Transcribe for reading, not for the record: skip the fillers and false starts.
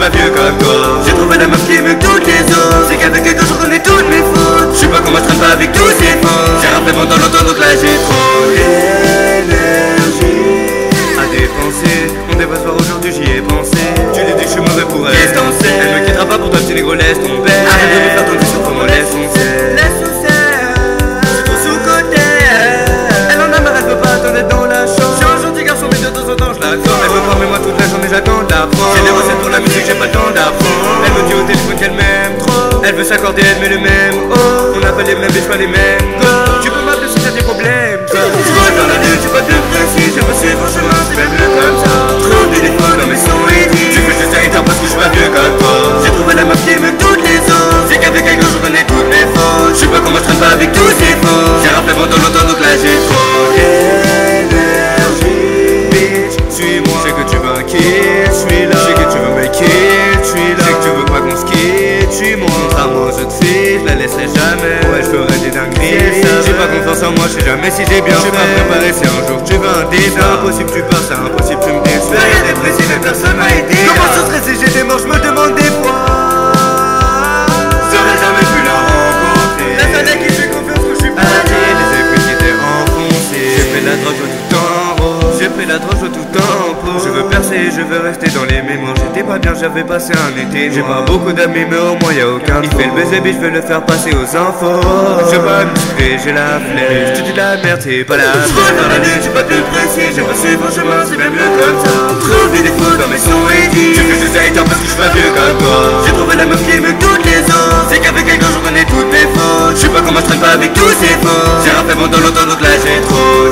pas vieux comme toi. J'ai trouvé la meuf qui est mieux que toutes les autres. C'est qu'avec elle que je reconnais toutes mes fautes. Je sais pas comment je traîne pas avec tous ces faux. J'ai rappelé mon dans longtemps donc là j'ai trop d'énergie à dépenser. On dépasse pas aujourd'hui, j'y ai pensé. Tu lui dis que je suis mauvais pour elle. Qu'est-ce t'en sais? Elle me quittera pas pour toi, petit négro, laisse tomber. Arrête de me faire ton sur comment laisse on sait. J'suis trop sous-côté. Elle en a marre, elle veut pas attendre d'être dans la chambre. J'ai un gentil garçon mais de temps en temps je l'accorde. Elle veut former moi toute la journée, j'attends d'apprendre. J'ai des recettes pour la musique, j'ai pas le temps d'apprendre. Elle me dit au téléphone qu'elle m'aime trop. Elle veut s'accorder, elle met le même. Oh, on n'a pas les mêmes, mais je pas les mêmes. Tu peux m'appeler si t'as des problèmes. J'roule dans la rue, j'ai pas de précis. Je me suis franchement, c'est même mieux comme ça. Trop de défauts dans mes sons et dit. Tu veux que je te tard parce que je suis pas vieux comme toi. J'ai trouvé la meuf qui est mieux que toutes les autres. C'est qu'avec elle que je connais toutes mes fautes. Je sais pas comment je traîne pas avec tous ces faux. J'ai rappelé mon dans longtemps donc là j'ai trop d'énergie. Bitch, suis-moi. Je sais que tu veux un kill, je suis là. Je sais que tu veux me kill, je suis là. Je sais que tu veux pas qu'on se quitte, suis-moi. Contrairement aux autres filles, je la laisserai jamais. Ouais, je ferai des dingueries. J'ai pas confiance en moi, je sais jamais si j'ai bien fait. J'ai pas préparé, si un jour tu veux un dé. C'est impossible, tu pars, c'est impossible, tu me déçois. Rien n'est précis, mais personne m'a aidé. Comment je stressé, j'ai des morts, je me demande des fois. J'aurais jamais pu la rencontrer. La seule à qui je fais confiance que je suis pas allé. Les épées qui étaient enfoncées. J'ai fait la drogue, je vois tout en rose. J'ai fait la drogue, je vois tout en pause. Je veux percer, je veux rester dans les mémoires. J'étais pas bien, j'avais passé un été. J'ai pas beaucoup d'amis, mais au moins y'a aucun. Il fait le baiser, je vais le faire passer aux infos. Je veux pas me discuter, j'ai la flemme. Je te dis de la merde, c'est pas la peine. Dans la nuit, j'ai pas plus précis. J'ai pas suivi mon chemin, c'est même mieux comme ça. Trouve des défauts dans mes sons et dis. Tu veux que je t'aille parce que je suis pas vieux comme toi. J'ai trouvé la meuf qui est mieux que toutes les autres. C'est qu'avec elle quand je connais toutes mes fautes. Je sais pas comment je traîne pas avec tous ces faux. J'ai rappelé mon dans longtemps donc là j'ai trop